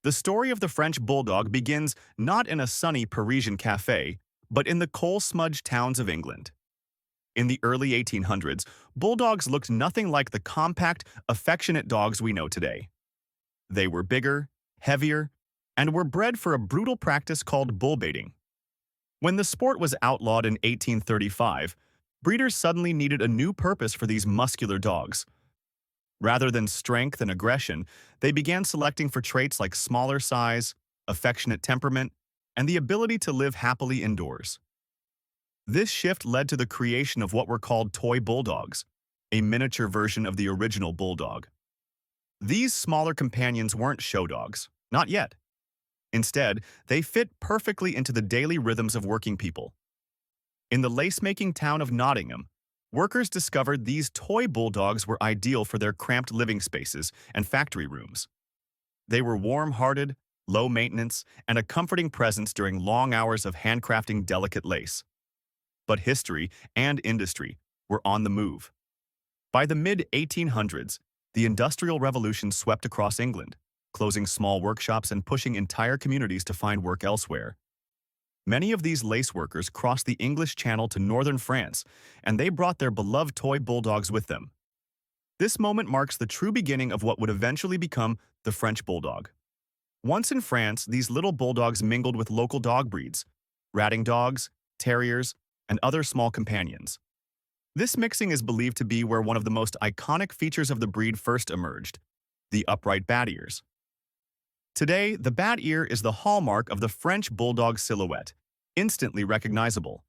The story of the French bulldog begins not in a sunny Parisian cafe, but in the coal-smudged towns of England. In the early 1800s, bulldogs looked nothing like the compact, affectionate dogs we know today. They were bigger, heavier, and were bred for a brutal practice called bull baiting. When the sport was outlawed in 1835, breeders suddenly needed a new purpose for these muscular dogs. Rather than strength and aggression, they began selecting for traits like smaller size, affectionate temperament, and the ability to live happily indoors. This shift led to the creation of what were called toy bulldogs, a miniature version of the original bulldog. These smaller companions weren't show dogs, not yet. Instead, they fit perfectly into the daily rhythms of working people. In the lace-making town of Nottingham, workers discovered these toy bulldogs were ideal for their cramped living spaces and factory rooms. They were warm-hearted, low-maintenance, and a comforting presence during long hours of handcrafting delicate lace. But history and industry were on the move. By the mid-1800s, the Industrial Revolution swept across England, closing small workshops and pushing entire communities to find work elsewhere. Many of these lace workers crossed the English Channel to northern France, and they brought their beloved toy bulldogs with them. This moment marks the true beginning of what would eventually become the French bulldog. Once in France, these little bulldogs mingled with local dog breeds, ratting dogs, terriers, and other small companions. This mixing is believed to be where one of the most iconic features of the breed first emerged, the upright bat ears. Today, the bat ear is the hallmark of the French bulldog silhouette, instantly recognizable.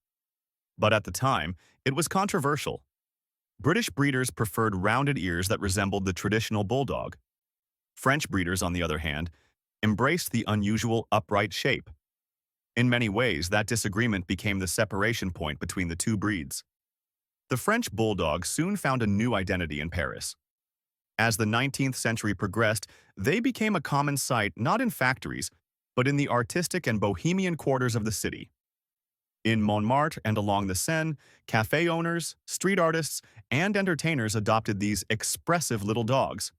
But at the time, it was controversial. British breeders preferred rounded ears that resembled the traditional bulldog. French breeders, on the other hand, embraced the unusual upright shape. In many ways, that disagreement became the separation point between the two breeds. The French bulldog soon found a new identity in Paris. As the 19th century progressed, they became a common sight not in factories, but in the artistic and bohemian quarters of the city. In Montmartre and along the Seine, cafe owners, street artists, and entertainers adopted these expressive little dogs.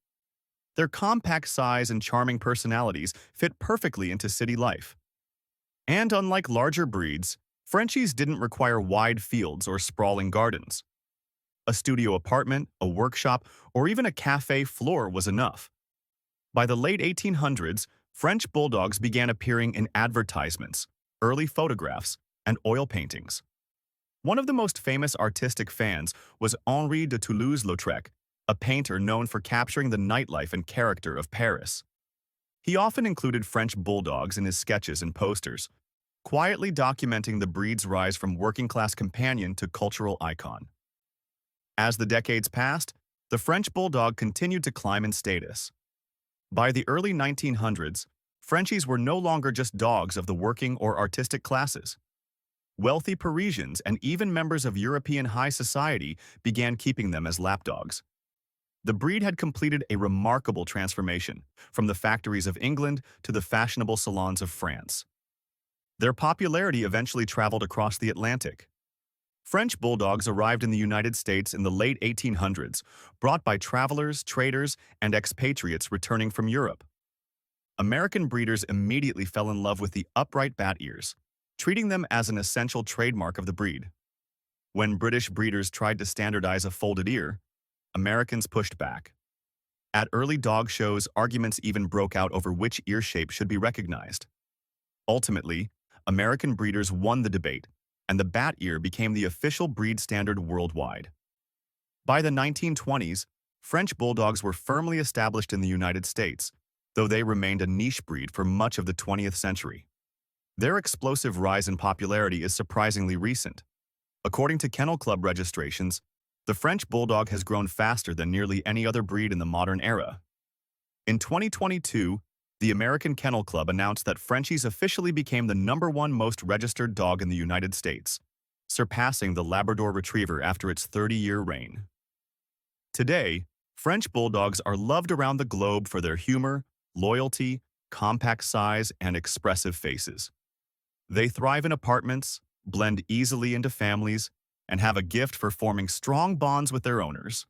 Their compact size and charming personalities fit perfectly into city life. And unlike larger breeds, Frenchies didn't require wide fields or sprawling gardens. A studio apartment, a workshop, or even a cafe floor was enough. By the late 1800s, French bulldogs began appearing in advertisements, early photographs, and oil paintings. One of the most famous artistic fans was Henri de Toulouse-Lautrec, a painter known for capturing the nightlife and character of Paris. He often included French bulldogs in his sketches and posters, quietly documenting the breed's rise from working-class companion to cultural icon. As the decades passed, the French bulldog continued to climb in status. By the early 1900s, Frenchies were no longer just dogs of the working or artistic classes. Wealthy Parisians and even members of European high society began keeping them as lapdogs. The breed had completed a remarkable transformation, from the factories of England to the fashionable salons of France. Their popularity eventually traveled across the Atlantic. French bulldogs arrived in the United States in the late 1800s, brought by travelers, traders, and expatriates returning from Europe. American breeders immediately fell in love with the upright bat ears, treating them as an essential trademark of the breed. When British breeders tried to standardize a folded ear, Americans pushed back. At early dog shows, arguments even broke out over which ear shape should be recognized. Ultimately, American breeders won the debate, and the bat ear became the official breed standard worldwide. By the 1920s, French bulldogs were firmly established in the United States, though they remained a niche breed for much of the 20th century. Their explosive rise in popularity is surprisingly recent. According to Kennel Club registrations, the French bulldog has grown faster than nearly any other breed in the modern era. In 2022, the American Kennel Club announced that Frenchies officially became the #1 most registered dog in the United States, surpassing the Labrador Retriever after its 30-year reign. Today, French bulldogs are loved around the globe for their humor, loyalty, compact size, and expressive faces. They thrive in apartments, blend easily into families, and have a gift for forming strong bonds with their owners.